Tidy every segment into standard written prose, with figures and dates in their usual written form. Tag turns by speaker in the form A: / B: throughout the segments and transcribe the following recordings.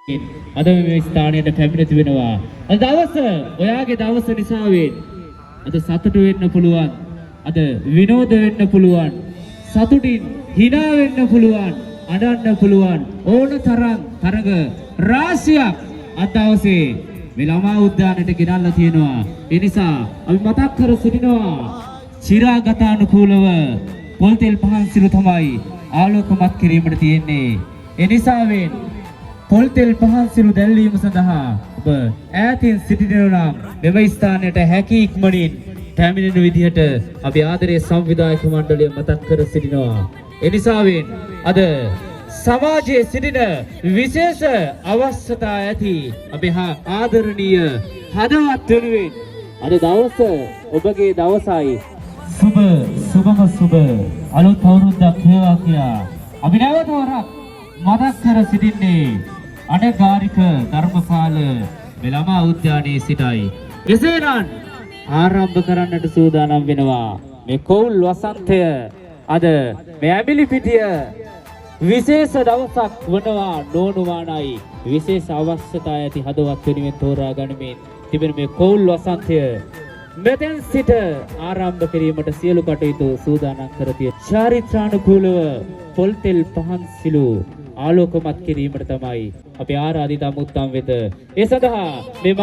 A: අද මේ ස්ථානයට පැමිණ තිබෙනවා. අද දවස ඔයාගේ දවස නිසා අද සතුට වෙන්න පුළුවන්. අද විනෝද වෙන්න පුළුවන්. සතුටින් hina වෙන්න පුළුවන්. අඬන්න පුළුවන්. ඕන තරම් තරග රාශියක් අද දවසේ මේ ළමා උද්‍යානයට ගෙනල්ලා තියෙනවා. ඒ නිසා අපි මතක් කර සිටිනවා චිරාගතානුකූලව පොල්තෙල් පහන්සිරු තමයි ආලෝකමත් කිරීමට තියෙන්නේ. ඒ නිසාවෙන් පොල්තෙල් පහන්සිරු දැල්වීම සඳහා ඔබ ඈතින් සිටිනවා නම් මෙම ස්ථානයට හැකි ඉක්මනින් පැමිණෙන විදිහට අපි ආදරේ සංවිධායක මණ්ඩලය මතක් කර සිටිනවා. ඒ නිසාවෙන් අද සමාජයේ සිටින විශේෂ අවශ්‍යතා ඇති අපේ ආදරණීය හදවත් වෙනුවෙන් අද දවස ඔබගේ දවසයි. සුබ අලුත් අවුරුද්දක් වේවා කියා අපි නැවත වරක් මතක් කර සිටින්නේ අනගාരിക ධර්මපාල මෙලමා උද්‍යානයේ සිටයි. එසේනම් ආරම්භ කරන්නට සූදානම් වෙනවා මේ කෝල් වසන්තය. අද මේ ඇඹිලි පිටිය විශේෂ දවසක් වනවා නෝනුවාණයි විශේෂ අවශ්‍යතා ඇති හදවත් වෙනුවෙන් තෝරා ගනිමින් තිබෙන මේ කෝල් වසන්තය මෙතෙන් සිට ආරම්භ කිරීමට සියලු කටයුතු සූදානම් කර තිය. චාරිත්‍රානුකූලව පොල්තෙල් පහන්සිලු ආලෝකමත් කිරීමට තමයි අපි ආරාධිත අමුත්තන් වෙත. ඒ සඳහා මේ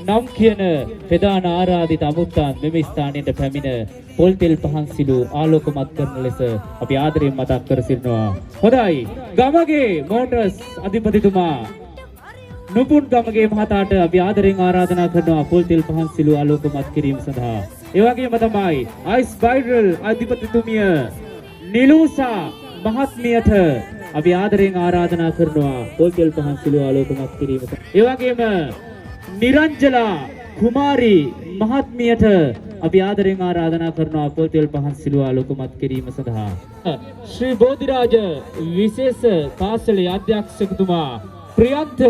A: නම් කියන ප්‍රධාන ආරාධිත අමුත්තන් මෙම ස්ථානයට පැමිණ පොල්තෙල් පහන්සිලු ආලෝකමත් කරන ලෙස අපි ආදරයෙන් මතක් කර සිටිනවා. හොඳයි. ගමගේ මෝටර්ස් අධිපතිතුමා නුපුන් ගමගේ මහතාට අපි ආදරයෙන් ආරාධනා කරනවා පොල්තෙල් පහන්සිලු ආලෝකමත් කිරීම සඳහා. ඒ වගේම තමයි අයිස් බයිරල් අධිපතිතුමිය නිලූසා මහත්මියට අපි ආදරයෙන් ආරාධනා කරනවා පොල්තෙල් පහන්සිලු ආලෝකමත් කිරීම. ඒ වගේම නිරංජලා කුමාරි මහත්මියට අපි ආදරයෙන් ආරාධනා කරනවා පොල්තෙල් පහන්සිලු ආලෝකමත් කිරීම සඳහා. ශ්‍රී බෝධිරාජ විශේෂ පාසලේ අධ්‍යක්ෂකතුමා ප්‍රියන්ත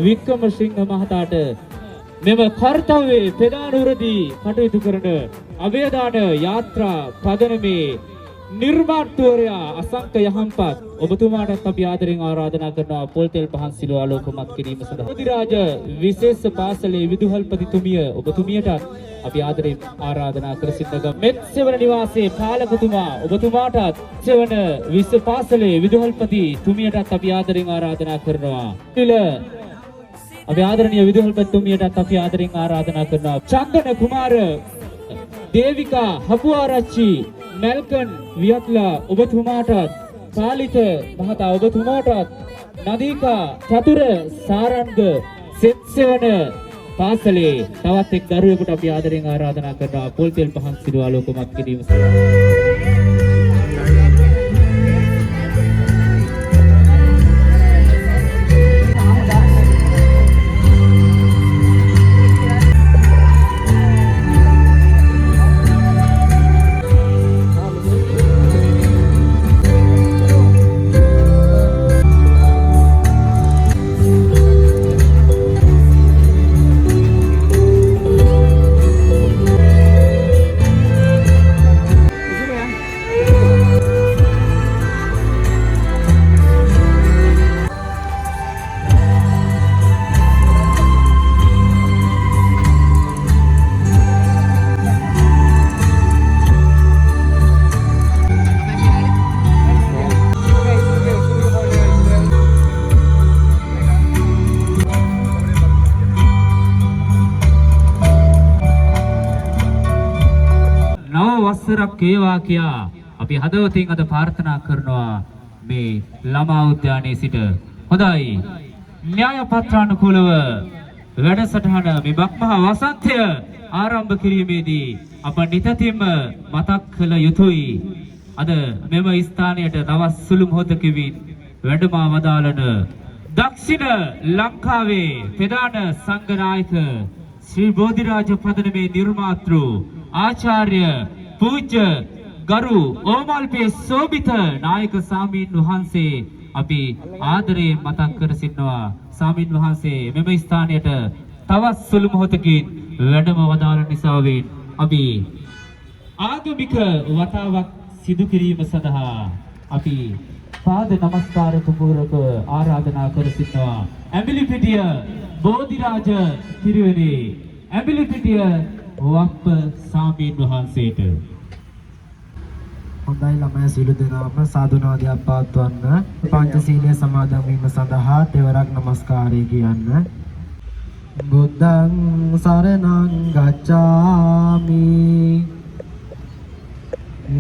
A: වික්‍රමසිංහ මහතාට මෙම කර්තව්‍යයේ ප්‍රධානවරදී කටයුතු කරන අභයදාන යාත්‍රා පදනමේ නිර්මාණ්‍යවරයා අසංක යහම්පත් ඔබතුමාටත් අපි ආදරෙන් ආරාධනා කරනවා පොල්තෙල් පහන්සිලු ආලෝකමත් කිරීම සඳහා. බෝධිරාජ විශේෂ පාසලේ විදුහල්පතිතුමිය ඔබතුමියටත් අපි ආදරෙන් ආරාධනා කර සිටිනවා. මෙත් සෙවණ නිවාසයේ පාලකතුමා ඔබතුමාටත් සෙවණ විශේෂ පාසලේ විදුහල්පති තුමියටත් අපි ආදරෙන් ආරාධනා කරනවා. අපි ආදරණීය විදුහල්පතිතුමියටත් අපි ආදරෙන් ආරාධනා කරනවා. චන්දන කුමාර දේවිකා හපුආරච්චි මල්කන් වියත්ලා ඔබතුමාටත් පාලිත මහතා ඔබතුමාටත් නදීකා චතුර සාරංග සෙත්සෙවන පාසලේ තවත් එක් දරුවෙකුට අපි ආදරෙන් ආරාධනා කරනවා පොල්තෙල් පහන්සිලු ආලෝකමත් කිරීම සඳහා. වසරක් වේවා කියා අපි හදවතින් අද ප්‍රාර්ථනා කරනවා මේ ළමා උද්‍යානයේ සිට. හොඳයි. න්‍යාය පත්‍රානුකූලව වැඩසටහන මේ බක්මහා වසන්තය ආරම්භ කිරීමේදී අප නිතින්ම මතක් කළ යුතුයි. අද මෙම ස්ථානයට දවස් සුළු මොහොතකින් වැඩම වදාළන දක්ෂිණ ලංකාවේ ප්‍රධාන සංඝනායක ශ්‍රී බෝධිරාජ පදනමේ නිර්මාතෘ ආචාර්ය පූජ්‍ය ගරු ඕමල්පේ සෝබිත නායක සාමීන් වහන්සේ අපි ආදරයෙන් මතක් කර සිටිනවා. සාමීන් වහන්සේ මෙම ස්ථානයට තවත් සුළු මොහොතකින් වැඩම වදාළ නිසාවෙන් අපි ආගමික වතාවක් සිදු කිරීම සඳහා අපි පාද නමස්කාර පුරක ආරාධනා කර සිටිනවා ඇඹිලිපිටිය බෝධිරාජ පිරිවෙනේ ඇඹිලිපිටිය වප්ප සාමීන් වහන්සේට.
B: හොඳයි ළමයා සියලු දෙනාම සාදුනාදයක් පවත්වන්න. පංචශීලයේ සමාදන් වීම සඳහා තෙවරක් নমස්කාරය කියන්න. බුද්ධං සරණං ගච්ඡාමි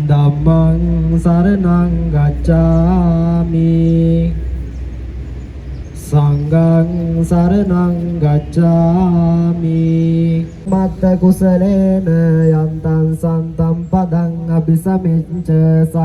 B: ධම්මං සරණං ගච්ඡාමි සංඝං සරණං ගච්ඡාමි මත්ත කුසලේන යන්තං සන්තම් පදං අபிසමිච්ඡ